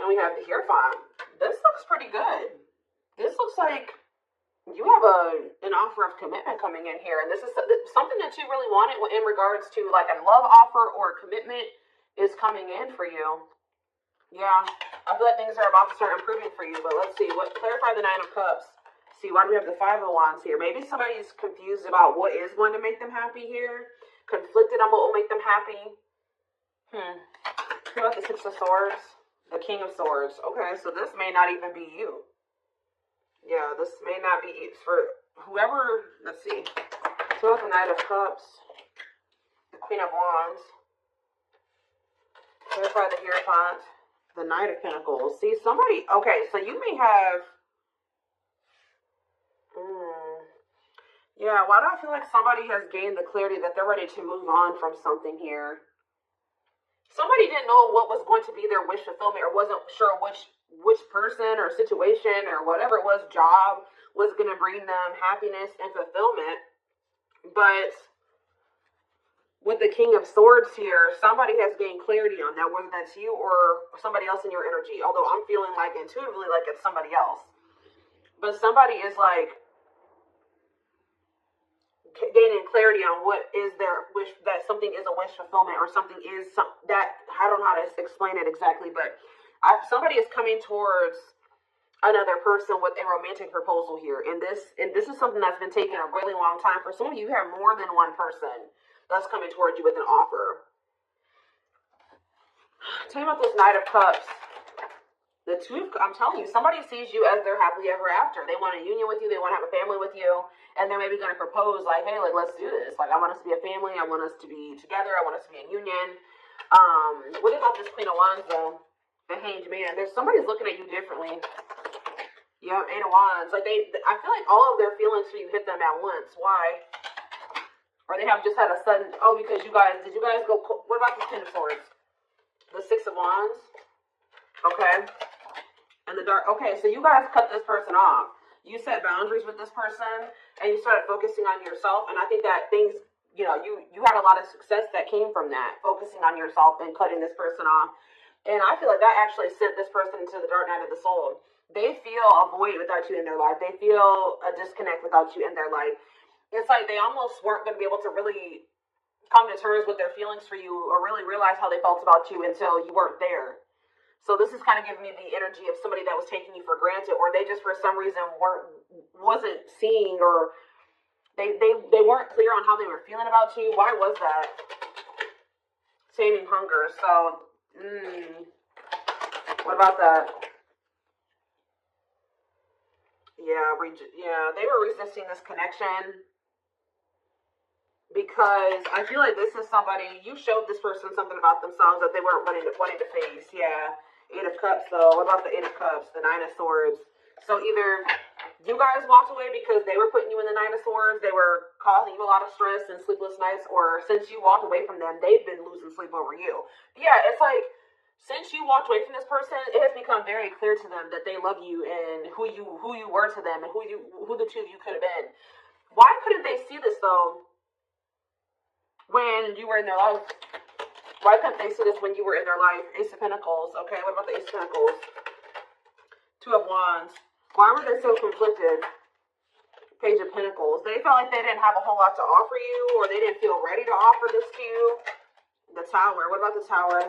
And we have the Hierophant. This looks pretty good. This looks like you have an offer of commitment coming in here. And this is something that you really wanted in regards to like a love offer or commitment is coming in for you. Yeah, I feel like things are about to start improving for you. But let's see. Clarify the Nine of Cups. See, why do we have the Five of Wands here? Maybe somebody's confused about what is going to make them happy here. Conflicted on what will make them happy. What about the Six of Swords? The King of Swords. Okay, so this may not even be you. Yeah, this may not be for whoever. Let's see. So the Knight of Cups. The Queen of Wands. Clarify the Hierophant. The Knight of Pentacles. See, somebody. Okay, so you may have. Yeah, why do I feel like somebody has gained the clarity that they're ready to move on from something here? Somebody didn't know what was going to be their wish fulfillment, or wasn't sure which person or situation or whatever it was, job, was going to bring them happiness and fulfillment. But with the King of Swords here, somebody has gained clarity on that, whether that's you or somebody else in your energy. Although I'm feeling like intuitively like it's somebody else. But somebody is like gaining clarity on what is their wish, that something is a wish fulfillment, or something is that, I don't know how to explain it exactly, but somebody is coming towards another person with a romantic proposal here, and this is something that's been taking a really long time. For some of you, you have more than one person that's coming towards you with an offer. Tell me about this Knight of Cups. The two, I'm telling you, somebody sees you as their happily ever after. They want a union with you. They want to have a family with you. And they're maybe going to propose like, hey, like, let's do this. Like, I want us to be a family. I want us to be together. I want us to be in union. What about this Queen of Wands, though? The Hanged Man. There's somebody's looking at you differently. Yeah, Eight of Wands. Like, I feel like all of their feelings for you hit them at once. Why? Or they have just had a sudden, because did you guys go, what about the Ten of Swords? The Six of Wands? Okay. And the Dark, okay, so you guys cut this person off. You set boundaries with this person, and you started focusing on yourself, and I think that things, you had a lot of success that came from that, focusing on yourself and cutting this person off. And I feel like that actually sent this person into the dark night of the soul. They feel a void without you in their life. They feel a disconnect without you in their life. It's like they almost weren't going to be able to really come to terms with their feelings for you, or really realize how they felt about you until you weren't there. So this is kind of giving me the energy of somebody that was taking you for granted, or they just for some reason wasn't seeing, or they weren't clear on how they were feeling about you. Why was that? Taming hunger. So, what about that? Yeah, they were resisting this connection because I feel like this is somebody, you showed this person something about themselves that they weren't wanting to face. Yeah. Eight of Cups, though. What about the Eight of Cups? The Nine of Swords. So either you guys walked away because they were putting you in the Nine of Swords, they were causing you a lot of stress and sleepless nights, or since you walked away from them, they've been losing sleep over you. Yeah, it's like, since you walked away from this person, it has become very clear to them that they love you and who you were to them and who the two of you could have been. Why couldn't they see this, though, when you were in their life? Why couldn't they see this when you were in their life? Ace of Pentacles. Okay, what about the Ace of Pentacles? Two of Wands. Why were they so conflicted? Page of Pentacles. They felt like they didn't have a whole lot to offer you, or they didn't feel ready to offer this to you. The Tower. What about the Tower?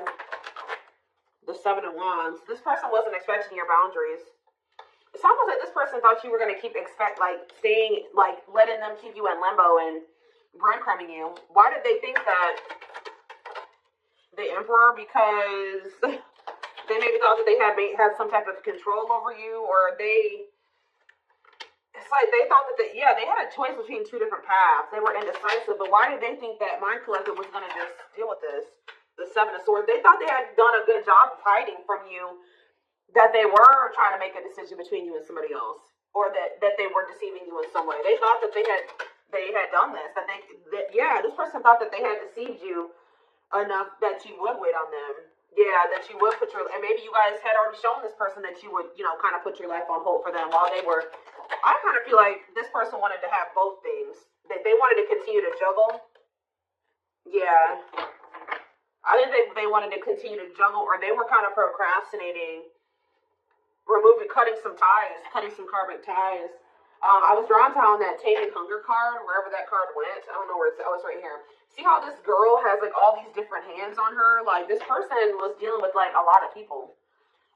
The Seven of Wands. This person wasn't expecting your boundaries. It's almost like this person thought you were going to staying, letting them keep you in limbo and breadcrumbing you. Why did they think that? The Emperor, because they maybe thought that they had some type of control over you, or it's like they thought that they had a choice between two different paths. They were indecisive, but why did they think that Mind Collective was going to just deal with this? The Seven of Swords. They thought they had done a good job of hiding from you that they were trying to make a decision between you and somebody else, or that they were deceiving you in some way. They thought that they had done this, this person thought that they had deceived you enough that you would wait on them. Yeah, that you would and maybe you guys had already shown this person that you would, kind of put your life on hold for them while they were. I kind of feel like this person wanted to have both things. They wanted to continue to juggle. Yeah. I think they wanted to continue to juggle, or they were kind of procrastinating cutting some ties, cutting some karmic ties. I was drawn to on that Taming Hunger card, wherever that card went. I don't know where it's, oh, it's right here. See how this girl has like all these different hands on her? Like this person was dealing with like a lot of people.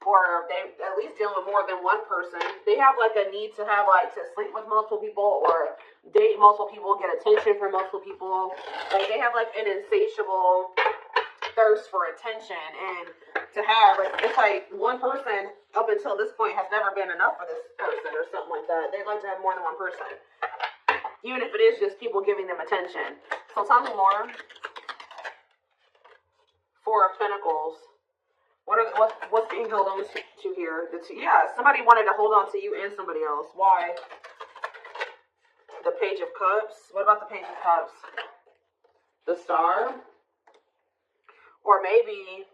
Or they at least dealing with more than one person. They have like a need to have like to sleep with multiple people or date multiple people, get attention from multiple people. Like they have like an insatiable thirst for attention, and to have like it's like one person up until this point has never been enough for this person or something like that. They'd like to have more than one person, even if it is just people giving them attention. So tell me more. Four of Pentacles. What's being held on to here? Yeah, somebody wanted to hold on to you and somebody else. Why? The Page of Cups. What about the Page of Cups? The Star? Or maybe...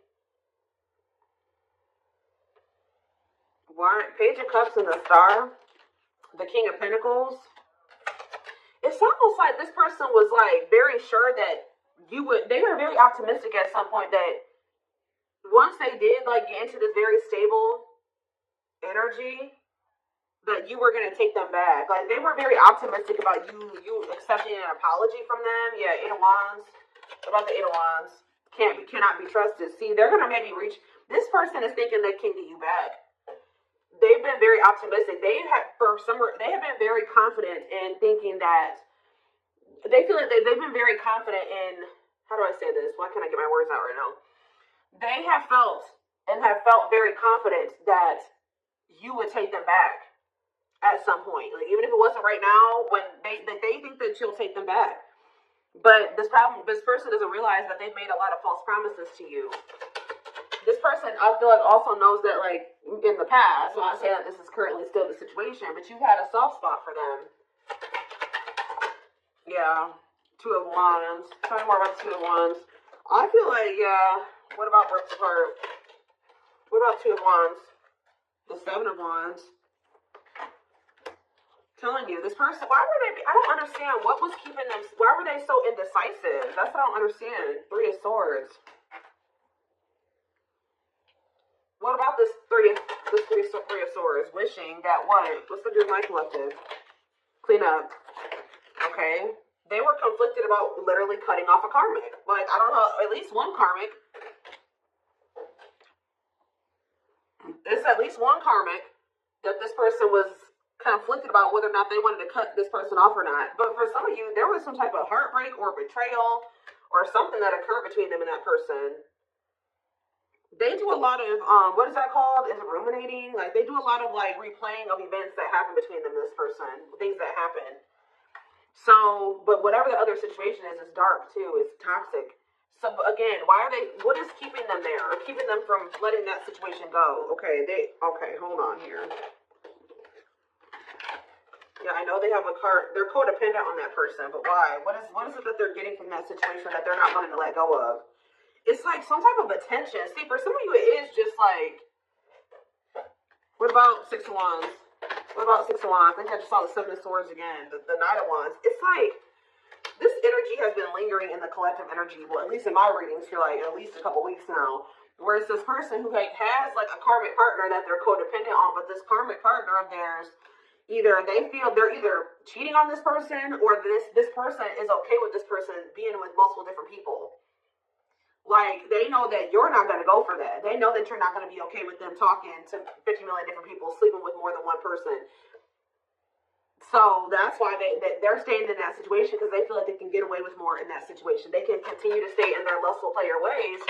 Why? Page of Cups and the Star? The King of Pentacles? It's almost like this person was like very sure that you would... They were very optimistic at some point that once they did like get into this very stable energy, that you were gonna take them back. Like they were very optimistic about you accepting an apology from them. Yeah, Eight of Wands. What about the Eight of Wands? Cannot be trusted. See, they're gonna maybe reach. This person is thinking they can get you back. They've been very optimistic. They have been very confident in thinking that they feel like they've been very confident in. How do I say this? Why can't I get my words out right now? They have felt very confident that you would take them back at some point. Like even if it wasn't right now, when they think that you'll take them back. But this person doesn't realize that they've made a lot of false promises to you. This person, I feel like, also knows that like in the past, I'm not saying that this is currently still the situation, but you've had a soft spot for them. Yeah. Two of Wands. Tell me more about the Two of Wands. I feel like, yeah. What about Ripped Apart? What about Two of Wands? The Seven of Wands. Telling you, this person, why were they, I don't understand what was keeping them, why were they so indecisive? That's what I don't understand. Three of Swords. What about this three of Swords? Wishing that what? What's the good my collective? Clean up. Okay. They were conflicted about literally cutting off a karmic. Like, I don't know, at least one karmic. There's at least one karmic that this person was conflicted about whether or not they wanted to cut this person off or not. But for some of you, there was some type of heartbreak or betrayal or something that occurred between them and that person. They do a lot of, what is that called? Is it ruminating? Like, they do a lot of, like, replaying of events that happen between them and this person. Things that happen. So, but whatever the other situation is dark, too. It's toxic. So, again, what is keeping them there? Or keeping them from letting that situation go? Okay, hold on here. Yeah, I know they have a card. They're codependent on that person, but why? What is it that they're getting from that situation that they're not wanting to let go of? It's like some type of attention. See, for some of you, it is just like, what about Six of Wands? What about Six of Wands? I think I just saw the Seven of Swords again. The Knight of Wands. It's like, this energy has been lingering in the collective energy, well, at least in my readings for like at least a couple weeks now, where it's this person who like has like a karmic partner that they're codependent on, but this karmic partner of theirs, they feel they're either cheating on this person or this person is okay with this person being with multiple different people. Like, they know that you're not going to go for that. They know that you're not going to be okay with them talking to 50 million different people, sleeping with more than one person. So that's why they're staying in that situation, because they feel like they can get away with more in that situation. They can continue to stay in their lustful player ways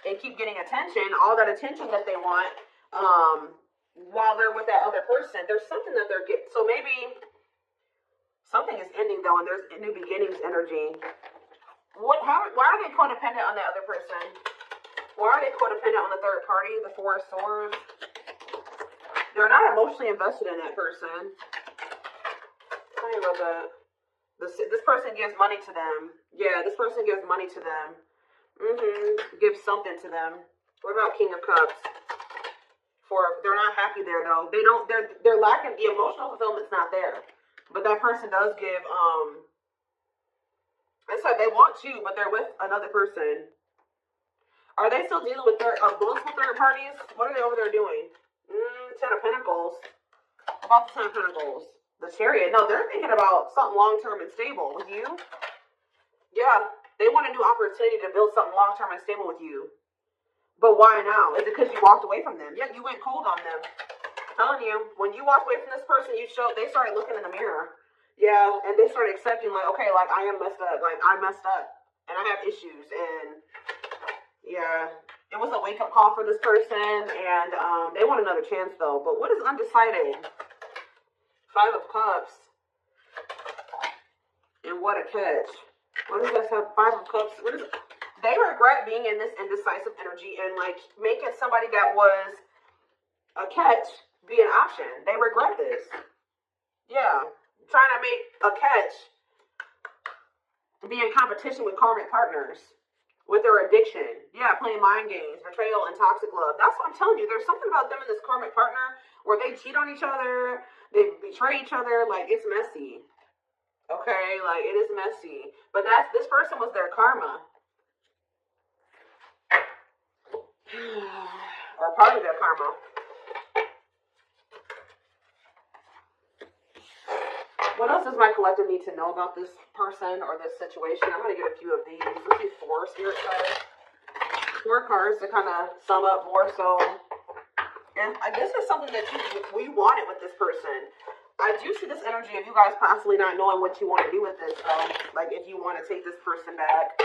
and keep getting attention, all that attention that they want, while they're with that other person. There's something that they're getting. So maybe something is ending, though, and there's new beginnings energy. Why are they codependent on that other person? Why are they codependent on the third party, the Four of Swords? They're not emotionally invested in that person. Tell me about that. This person gives money to them. Yeah, this person gives money to them. Gives something to them. What about King of Cups? They're not happy there though. They're lacking, the emotional fulfillment's not there. But that person does give it's like they want you, but they're with another person. Are they still dealing with multiple third parties? What are they over there doing? Ten of Pentacles. About the Ten of Pentacles. The Chariot. No, they're thinking about something long-term and stable with you. Yeah, they want a new opportunity to build something long-term and stable with you. But why now? Is it because you walked away from them? Yeah, you went cold on them. I'm telling you, when you walked away from this person, they started looking in the mirror. Yeah, and they started accepting, like, okay, like, I am messed up. Like, I messed up. And I have issues. And, yeah, it was a wake-up call for this person. And they want another chance, though. But what is undecided? Five of Cups. And what a catch. What does that have? Five of Cups. What is it? They regret being in this indecisive energy and, like, making somebody that was a catch be an option. They regret this. Yeah. Trying to make a catch be in competition with karmic partners. With their addiction. Yeah, playing mind games, betrayal, and toxic love. That's what I'm telling you. There's something about them and this karmic partner where they cheat on each other, they betray each other. Like, it's messy. Okay? Like, it is messy. But this person was their karma. Or part of their karma. What else does my collective need to know about this person or this situation? I'm going to get a few of these. Let's do 4 spirit cards. 4 cards to kind of sum up more so. And this is something that we wanted with this person. I do see this energy of you guys possibly not knowing what you want to do with this. Like, if you want to take this person back.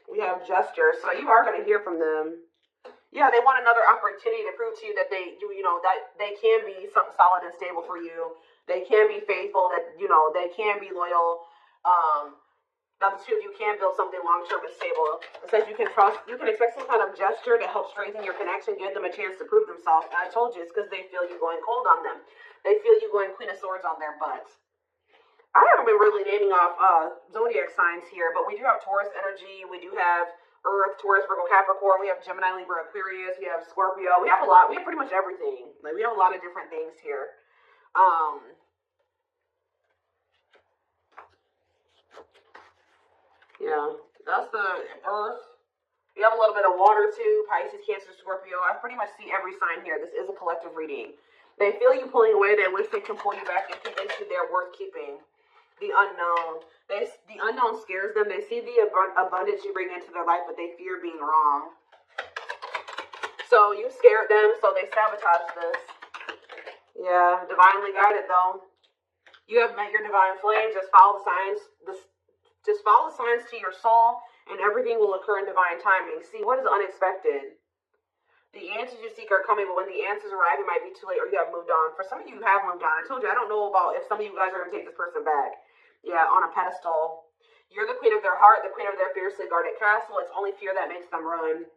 We have gesture. So you are going to hear from them. Yeah, they want another opportunity to prove to you that that they can be something solid and stable for you. They can be faithful, that, they can be loyal. Now the two of you can build something long-term and stable. It says you can expect some kind of gesture to help strengthen your connection, give them a chance to prove themselves. And I told you, it's because they feel you going cold on them. They feel you going Queen of Swords on their butts. I haven't been really naming off zodiac signs here, but we do have Taurus energy. We do have Earth, Taurus, Virgo, Capricorn. We have Gemini, Libra, Aquarius. We have Scorpio. We have a lot. We have pretty much everything. Like, we have a lot of different things here. Yeah, that's the Earth. We have a little bit of water too. Pisces, Cancer, Scorpio. I pretty much see every sign here. This is a collective reading. They feel you pulling away. They wish they can pull you back and convince you they're worth keeping. The unknown. The unknown scares them. They see the abundance you bring into their life, but they fear being wrong. So you scared them, so they sabotage this. Yeah, divinely guided though. You have met your divine flame. Just follow the signs. Just follow the signs to your soul, and everything will occur in divine timing. See, what is unexpected? The answers you seek are coming, but when the answers arrive, it might be too late, or you have moved on. For some of you, you have moved on. I told you, I don't know about if some of you guys are going to take this person back. Yeah, on a pedestal. You're the queen of their heart, the queen of their fiercely guarded castle. It's only fear that makes them run.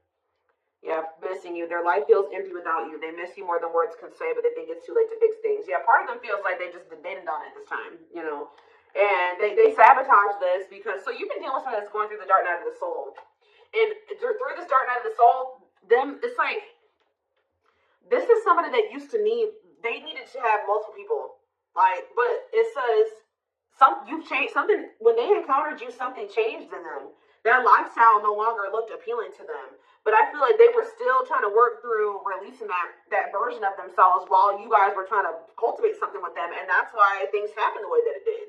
Yeah, missing you. Their life feels empty without you. They miss you more than words can say, but they think it's too late to fix things. Yeah, part of them feels like they didn't on it this time, And they sabotage this because, so you've been dealing with someone that's going through the dark night of the soul. And through this dark night of the soul, it's like, this is somebody that used to they needed to have multiple people. Like, but it says, you've changed something. When they encountered you, something changed in them. Their lifestyle no longer looked appealing to them. But I feel like they were still trying to work through releasing that version of themselves while you guys were trying to cultivate something with them. And that's why things happened the way that it did.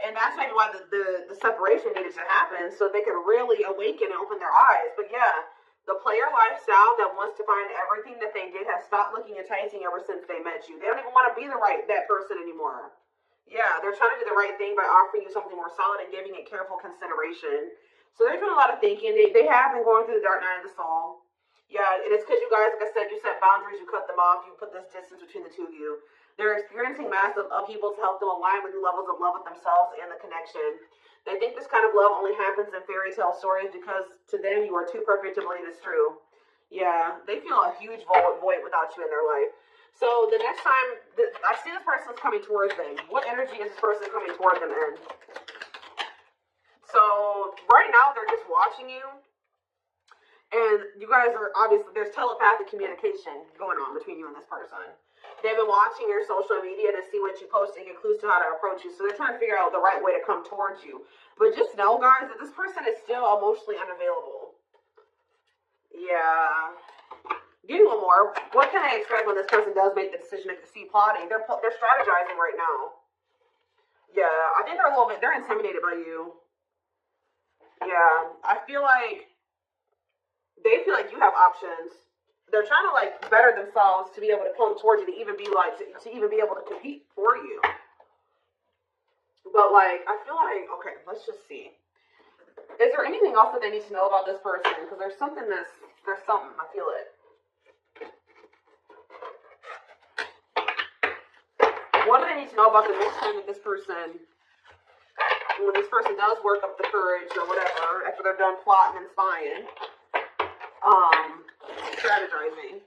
And that's maybe why the separation needed to happen, so they could really awaken and open their eyes. But yeah, the player lifestyle that wants to find everything that they did has stopped looking enticing ever since they met you. They don't even want to be that person anymore. Yeah, they're trying to do the right thing by offering you something more solid and giving it careful consideration. So they're doing a lot of thinking. They have been going through the dark night of the soul. Yeah, and it's because you guys, like I said, you set boundaries, you cut them off, you put this distance between the two of you. They're experiencing massive upheaval to help them align with new levels of love with themselves and the connection. They think this kind of love only happens in fairy tale stories because to them you are too perfect to believe it's true. Yeah, they feel a huge void without you in their life. So the next time I see this person's coming towards them, what energy is this person coming toward them in? So right now they're just watching you. And you guys are obviously, there's telepathic communication going on between you and this person. They've been watching your social media to see what you post and get clues to how to approach you. So they're trying to figure out the right way to come towards you. But just know, guys, that this person is still emotionally unavailable. Yeah. Give me one more. What can I expect when this person does make the decision to see plotting? They're strategizing right now. Yeah, I think they're intimidated by you. Yeah, I feel like they feel like you have options. They're trying to like better themselves to be able to come towards you to even be like to even be able to compete for you. But like, I feel like okay, let's just see. Is there anything else that they need to know about this person? Because there's something. I feel it. What do they need to know about the next time that this person, when this person does work up the courage or whatever, after they're done plotting and spying, strategizing?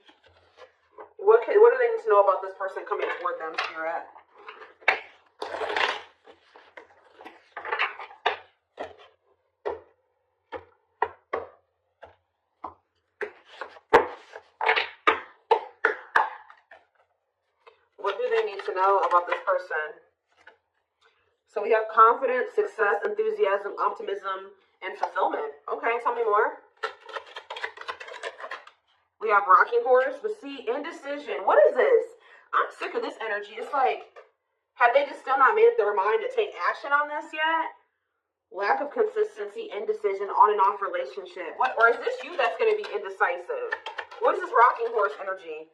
What do they need to know about this person coming toward them, Spirit? What do they need to know about this person? So we have confidence, success, enthusiasm, optimism, and fulfillment. Okay, tell me more. We have rocking horse, but see, indecision. What is this? I'm sick of this energy. It's like, have they just still not made up their mind to take action on this yet? Lack of consistency, indecision, on and off relationship. What? Or is this you that's going to be indecisive? What is this rocking horse energy?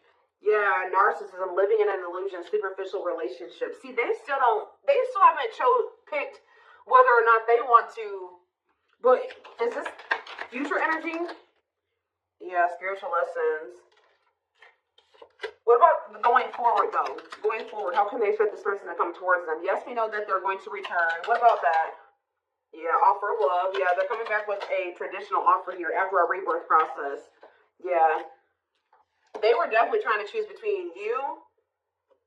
Yeah, narcissism, living in an illusion, superficial relationship. See, they still haven't picked whether or not they want to. But is this future energy? Yeah, spiritual lessons. What about going forward, though? Going forward, how can they expect this person to come towards them? Yes, we know that they're going to return. What about that? Yeah, offer of love. Yeah, they're coming back with a traditional offer here after our rebirth process. Yeah. They were definitely trying to choose between you.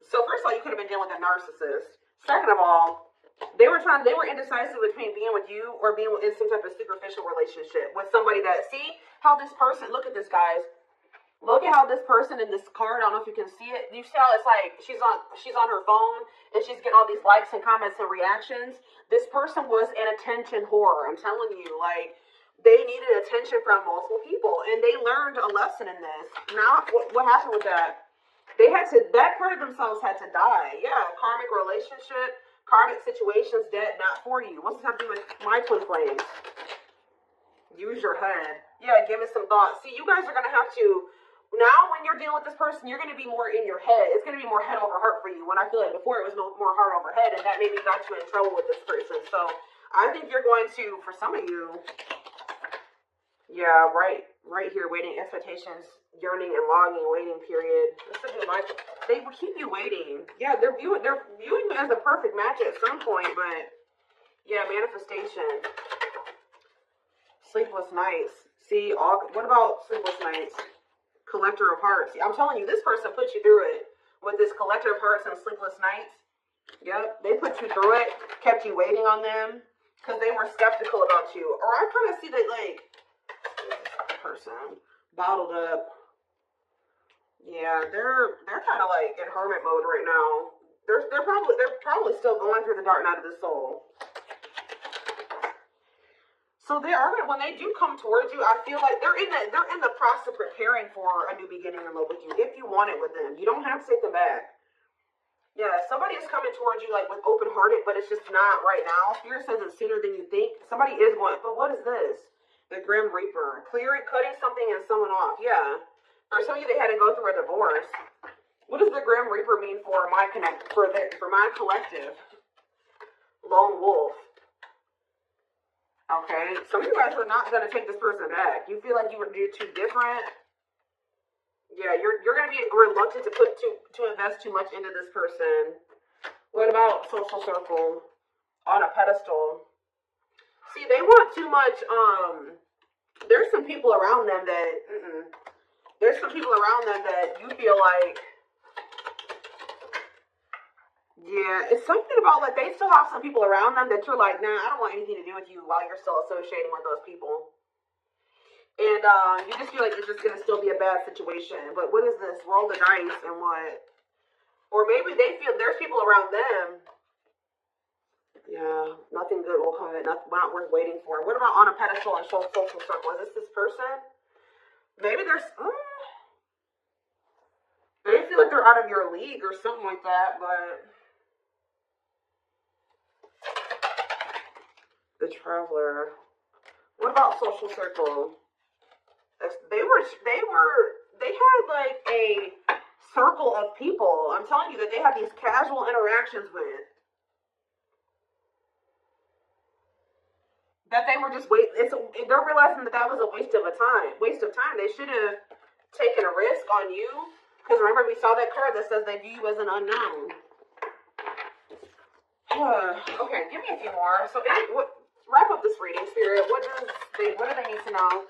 So first of all, you could have been dealing with a narcissist. Second of all, they were indecisive between being with you or being in some type of superficial relationship with somebody that, see how this person, look at this, guys. Look at how this person in this card, I don't know if you can see it. You see how it's like she's on her phone and she's getting all these likes and comments and reactions. This person was an attention whore. I'm telling you, like, they needed attention from multiple people, and they learned a lesson in this. Now, what happened with that? That part of themselves had to die. Yeah, karmic relationship, karmic situations, dead, not for you. What's this have to do with my twin flames? Use your head. Yeah, give it some thought. See, you guys are going to have to, now when you're dealing with this person, you're going to be more in your head. It's going to be more head over heart for you. When I feel like before it was more heart over head, and that maybe got you in trouble with this person. So I think you're going to, for some of you, yeah, right here, waiting, expectations, yearning, and longing, waiting period. They will keep you waiting. Yeah, they're viewing you as a perfect match at some point, but yeah, manifestation. Sleepless nights. See, what about sleepless nights? Collector of hearts. See, I'm telling you, this person put you through it with this collector of hearts and sleepless nights. Yep, they put you through it, kept you waiting on them because they were skeptical about you. Or I kind of see that like. Person bottled up. Yeah, they're kind of like in hermit mode right now. They're probably still going through the dark night of the soul. So they are when they do come towards you. I feel like they're in the process of preparing for a new beginning in love with you. If you want it with them, you don't have to take them back. Yeah, somebody is coming towards you like with open hearted, but it's just not right now. Spirit says it's sooner than you think. Somebody is going, but what is this? The Grim Reaper. Cutting something and someone off. Yeah. For some of you, they had to go through a divorce. What does the Grim Reaper mean for my collective? Lone wolf. Okay. Some of you guys are not going to take this person back. You feel like you're too different. Yeah, you're going to be reluctant to invest too much into this person. What about social circle? On a pedestal. See, they want too much, there's some people around them that, you feel like, yeah, it's something about, like, they still have some people around them that you're like, nah, I don't want anything to do with you while you're still associating with those people. And, you just feel like it's just going to still be a bad situation. But what is this? Roll the dice and what? Or maybe they feel there's people around them. Yeah, nothing good will come of it. Not worth waiting for. What about on a pedestal and social circle? Is this person? Maybe there's, they feel like they're out of your league or something like that, but the Traveler. What about social circle? They had like a circle of people. I'm telling you that they had these casual interactions with. That they were just they're realizing that was a waste of time. They should have taken a risk on you. Because remember, we saw that card that says they view you as an unknown. Okay, give me a few more. So, wrap up this reading, Spirit. What do they need to know?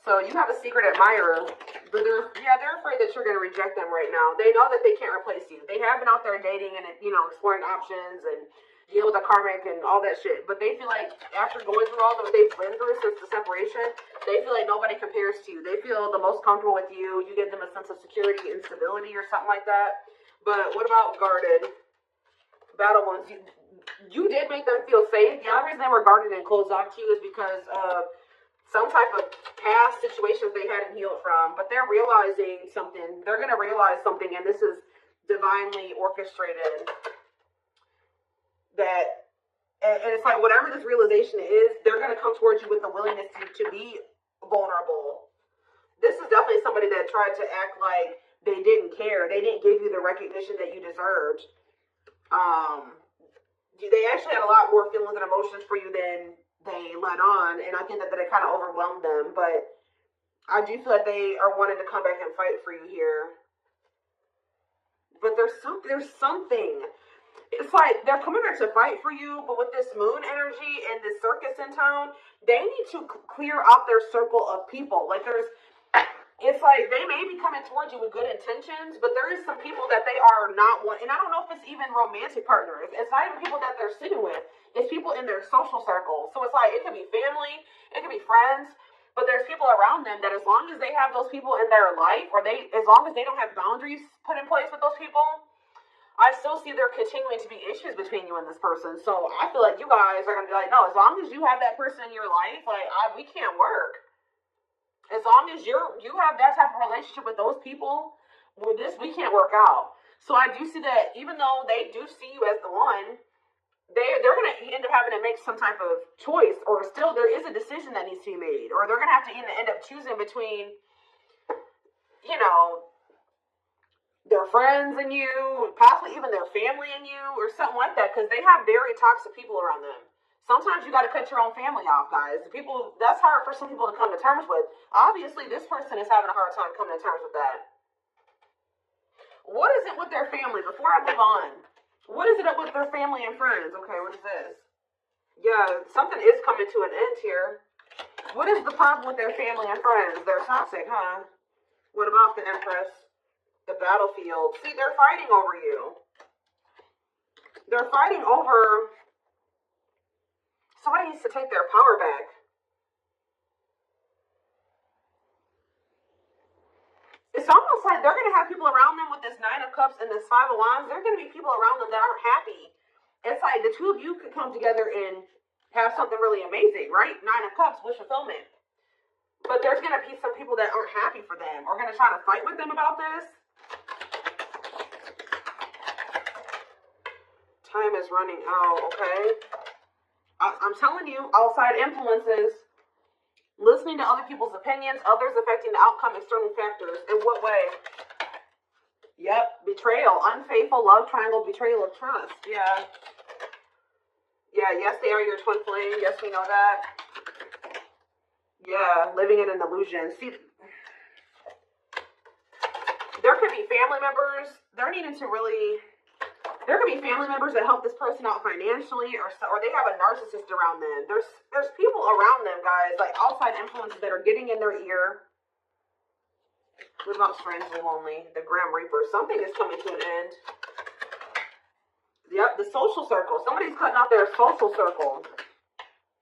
So you have a secret admirer, but they're afraid that you're going to reject them right now. They know that they can't replace you. They have been out there dating and exploring options and deal with the karmic and all that shit. But they feel like after going through all that they've been through since the separation, they feel like nobody compares to you. They feel the most comfortable with you. You give them a sense of security and stability or something like that. But what about guarded? Battle ones, you did make them feel safe. The only reason they were guarded and closed off to you is because of some type of past situations they hadn't healed from. But they're realizing something. They're going to realize something, and this is divinely orchestrated. And it's like whatever this realization is, they're going to come towards you with the willingness to be vulnerable. This is definitely somebody that tried to act like they didn't care. They didn't give you the recognition that you deserved. They actually had a lot more feelings and emotions for you than they let on, and I think that it kind of overwhelmed them. But I do feel like they are wanting to come back and fight for you here. But there's something. It's like they're coming back to fight for you, but with this moon energy and this circus in town, they need to clear out their circle of people. Like it's like they may be coming towards you with good intentions, but there is some people that they are not one. And I don't know if it's even romantic partners. It's not even people that they're sitting with. It's people in their social circle. So it's like it could be family, it could be friends, but there's people around them that as long as they have those people in their life, as long as they don't have boundaries put in place with those people, I still see there continuing to be issues between you and this person. So I feel like you guys are going to be like, no, as long as you have that person in your life, we can't work. As long as you have that type of relationship with those people, we can't work out. So I do see that even though they do see you as the one, they're going to end up having to make some type of choice, or still there is a decision that needs to be made, or they're going to have to end up choosing between, their friends and you, possibly even their family and you, or something like that, because they have very toxic people around them. Sometimes you got to cut your own family off, guys. That's hard for some people to come to terms with. Obviously, this person is having a hard time coming to terms with that. What is it with their family? Before I move on, what is it with their family and friends? Okay, what is this? Yeah, something is coming to an end here. What is the problem with their family and friends? They're toxic, huh? What about the Empress? The battlefield. See, they're fighting over you. They're fighting over... Somebody needs to take their power back. It's almost like they're going to have people around them with this Nine of Cups and this Five of Wands. There are going to be people around them that aren't happy. It's like the two of you could come together and have something really amazing, right? Nine of Cups, wish fulfillment. But there's going to be some people that aren't happy for them, or going to try to fight with them about this. Time is running out, okay? I'm telling you, outside influences, listening to other people's opinions, others affecting the outcome, external factors. In what way? Yep, betrayal, unfaithful, love triangle, betrayal of trust. Yeah. Yeah, yes, they are your twin flame. Yes, we know that. Yeah, living in an illusion. See, there could be family members. There could be family members that help this person out financially, or they have a narcissist around them. There's people around them, guys, like outside influences that are getting in their ear. What about strangely lonely? The Grim Reaper. Something is coming to an end. Yep, the social circle. Somebody's cutting out their social circle.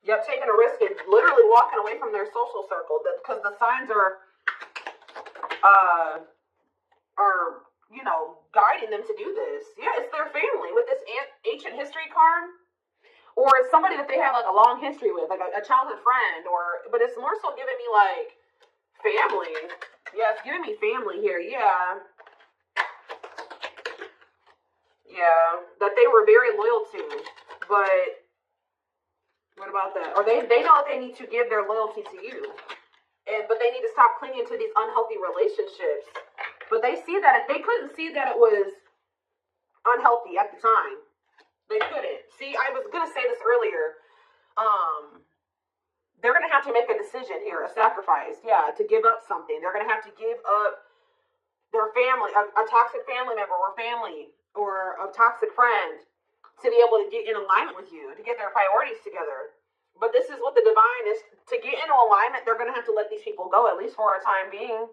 Yep, taking a risk and literally walking away from their social circle because the signs are guiding them to do this. Yeah, it's their family with this ancient history card. Or it's somebody that they have like a long history with, like a childhood friend, but it's more so giving me like Family. Yeah, it's giving me family here. Yeah. Yeah. That they were very loyal to. But what about that? Or they know that they need to give their loyalty to you. But they need to stop clinging to these unhealthy relationships. But they couldn't see that it was unhealthy at the time. They couldn't. See, I was gonna say this earlier. They're gonna have to make a decision here, a sacrifice, to give up something. They're gonna have to give up their family, a toxic family member or family, or a toxic friend, to be able to get in alignment with you, to get their priorities together. But this is what the divine is. To get into alignment, they're gonna have to let these people go, at least for a time being.